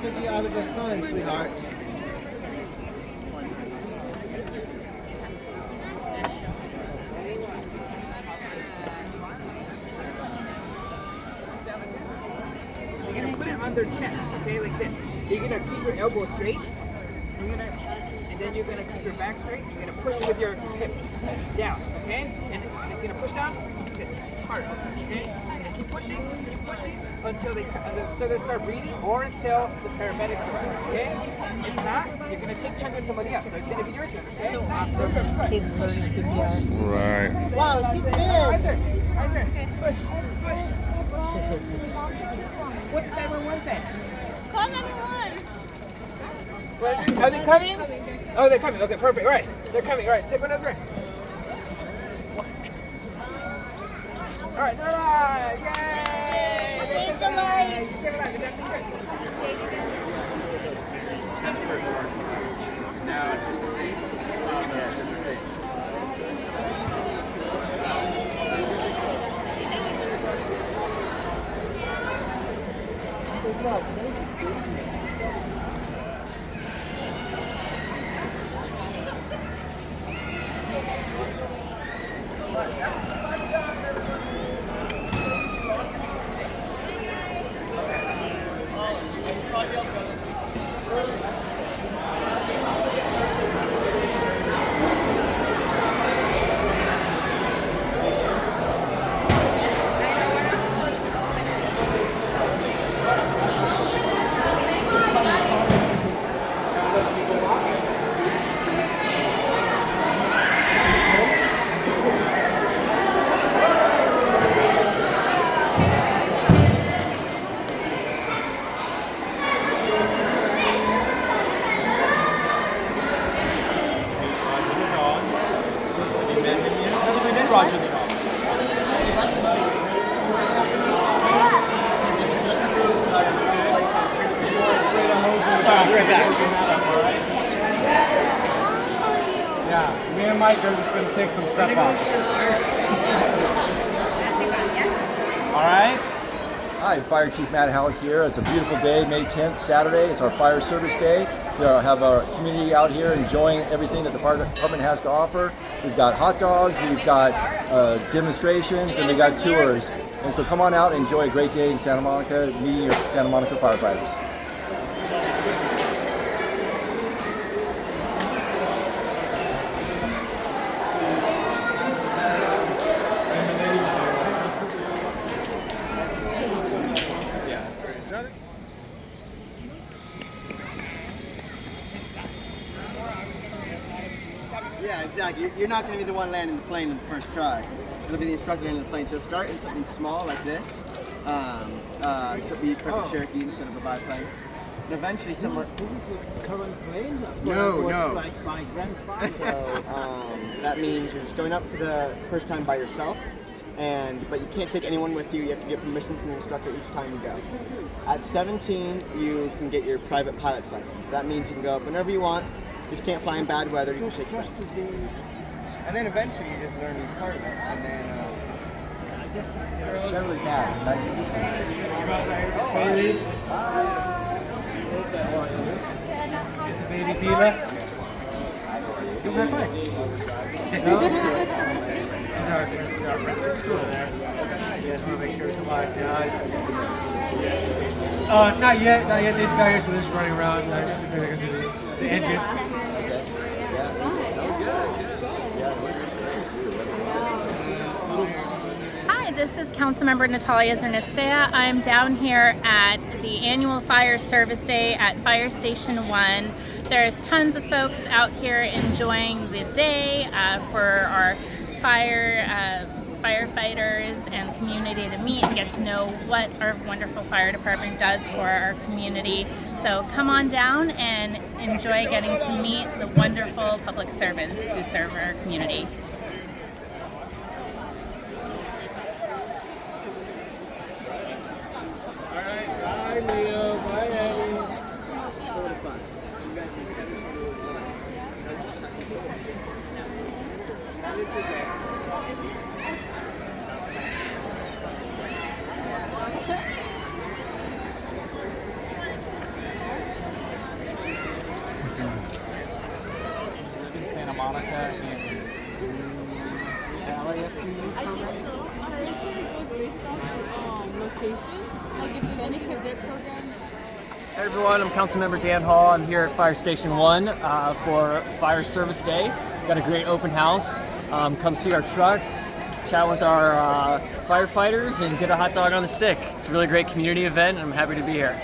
get you out of the sun, sweetheart. You're gonna put it on their chest, okay, like this. You're gonna keep your elbow straight. And then you're gonna keep your back straight. You're gonna push with your hips down, okay? And you're gonna push down this harder, okay? And keep pushing until they start breathing, or until the paramedics arrive, okay? If not, you're gonna take turns with somebody else. So it's gonna be your turn, okay? So awesome. Kids learning CPR. Right. Wow, she's good. Right turn. Push. What did 911 say? Call 911. Are they coming? Oh, they're coming. Okay, perfect. All right. They're coming. All right. Take one another. All right. They're alive. Yay! Save the life. Save a life. That's good. No, it's just a thing. Yeah, it's just a thing. Roger the dog. Yeah, me and Mike are just going to take some stuff out. All right? Hi, Fire Chief Matthew Hallock here. It's a beautiful day, May 10th, Saturday. It's our fire service day. We have our community out here enjoying everything that the fire department has to offer. We've got hot dogs, we've got demonstrations, and we've got tours. And so come on out and enjoy a great day in Santa Monica, meeting your Santa Monica firefighters. Yeah, exactly. You're not going to be the one landing the plane in the first try. It'll be the instructor landing the plane. So start in something small like this. Except we use perfect Cherokee instead of a biplane. And eventually somewhere... This is a current plane? No. Like my grandfather. So that means you're just going up for the first time by yourself. But you can't take anyone with you. You have to get permission from the instructor each time you go. At 17, you can get your private pilot's license. That means you can go up whenever you want. You just can't fly in bad weather. You can take flight. And then eventually you just learn each part of it. And then Beverly Matt, nice to meet you. Baby Bila. Give him a high five. He's our friend at school there. You guys want to make sure to come by and say hi? Not yet. These guys are just running around. They're going to do the engine. Hi, this is Councilmember Natalya Zernitskaya. I'm down here at the annual Fire Service Day at Fire Station 1. There's tons of folks out here enjoying the day for our firefighters and community to meet and get to know what our wonderful fire department does for our community. So come on down and enjoy getting to meet the wonderful public servants who serve our community. Bye, Leo. Bye, Abby. DACA and do the LAFD I think program? so. Usually it goes based on location. Like if there's any cadet program. Hey everyone, I'm Councilmember Dan Hall. I'm here at Fire Station 1 for Fire Service Day. We've got a great open house. Come see our trucks, chat with our firefighters, and get a hot dog on a stick. It's a really great community event, and I'm happy to be here.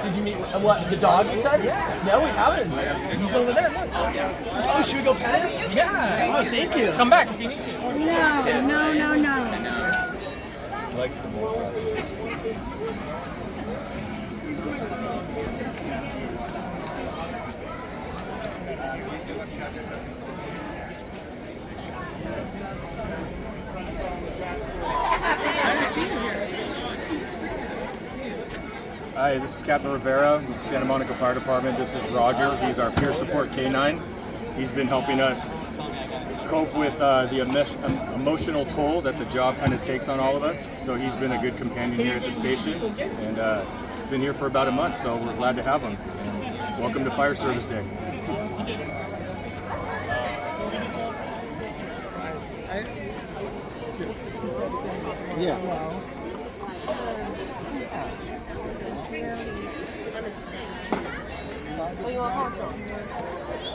Did you meet what the dog you said? Yeah. No, we haven't. He's over there. Look. Oh, should we go pet him? Yeah. Oh, thank you. Come back if you need to. No. He likes the bull. Hi, this is Captain Rivera with the Santa Monica Fire Department. This is Roger. He's our peer support K9. He's been helping us cope with the emotional toll that the job kind of takes on all of us. So he's been a good companion here at the station, and he's been here for about a month, so we're glad to have him. And welcome to Fire Service Day. Yeah.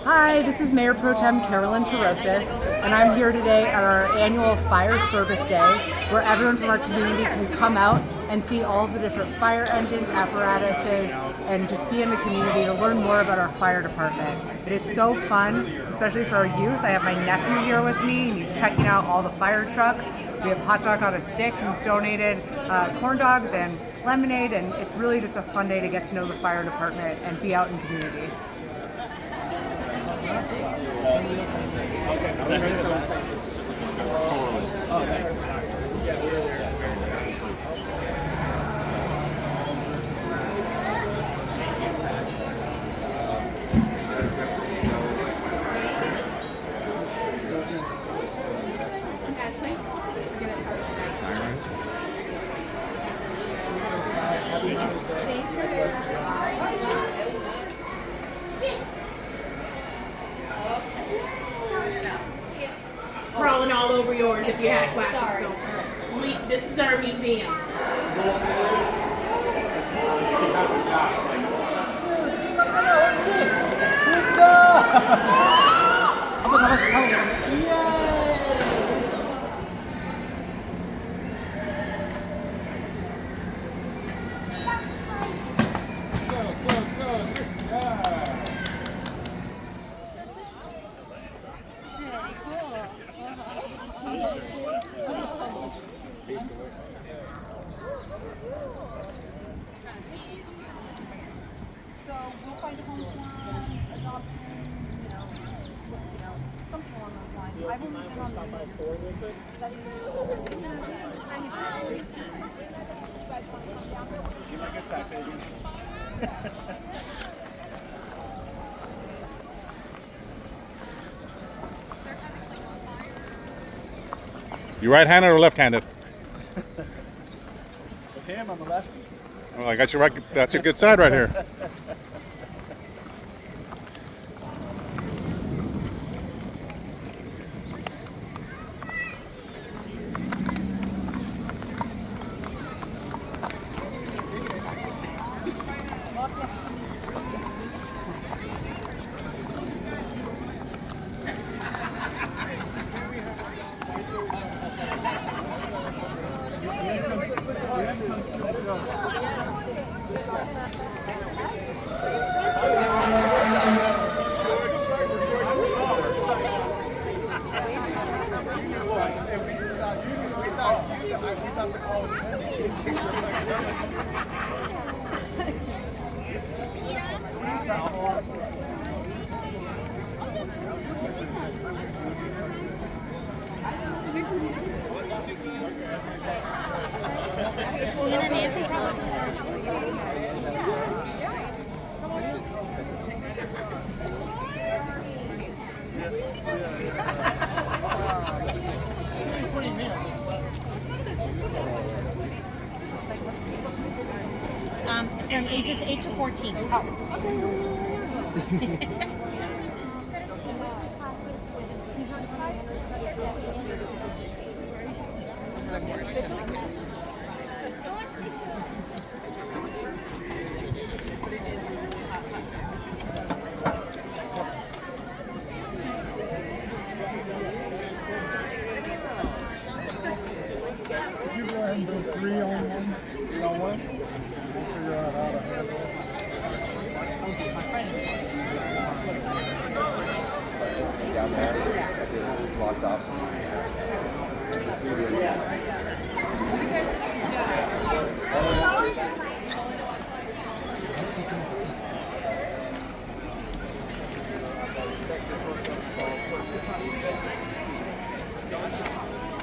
Hi, this is Mayor Pro Tem Carolyn Torosis, and I'm here today at our annual Fire Service Day, where everyone from our community can come out and see all of the different fire engines, apparatuses, and just be in the community to learn more about our fire department. It is so fun, especially for our youth. I have my nephew here with me, and he's checking out all the fire trucks. We have hot dog on a stick, who's donated corn dogs and lemonade, and it's really just a fun day to get to know the fire department and be out in community. Crawling all over yours if you had questions. So this is our museum. So we'll find a home for adoption, something along those lines. I've only been on Give me a good side, baby. You right-handed or left-handed? With him on the left. Well, I got you right. That's a good side right here. From ages 8 to 14. Oh. Could you go ahead and do 3 on 1? 3 on 1? We'll figure out how to handle it. Down there, it's locked off.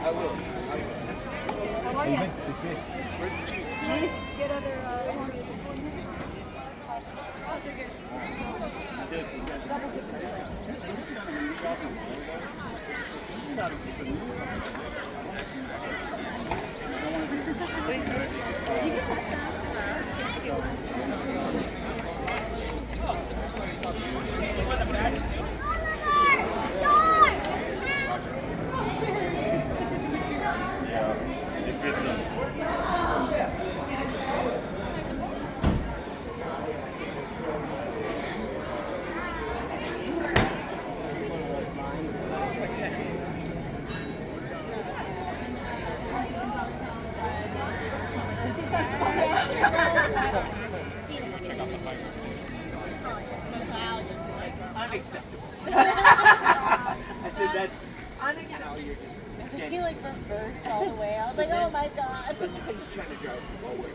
I will. How are you? Where's the chief? Chief, get other It fits him. Unacceptable. I said that's unacceptable. He like reversed all the way. I was like, oh my god. Somebody's trying to drive forward.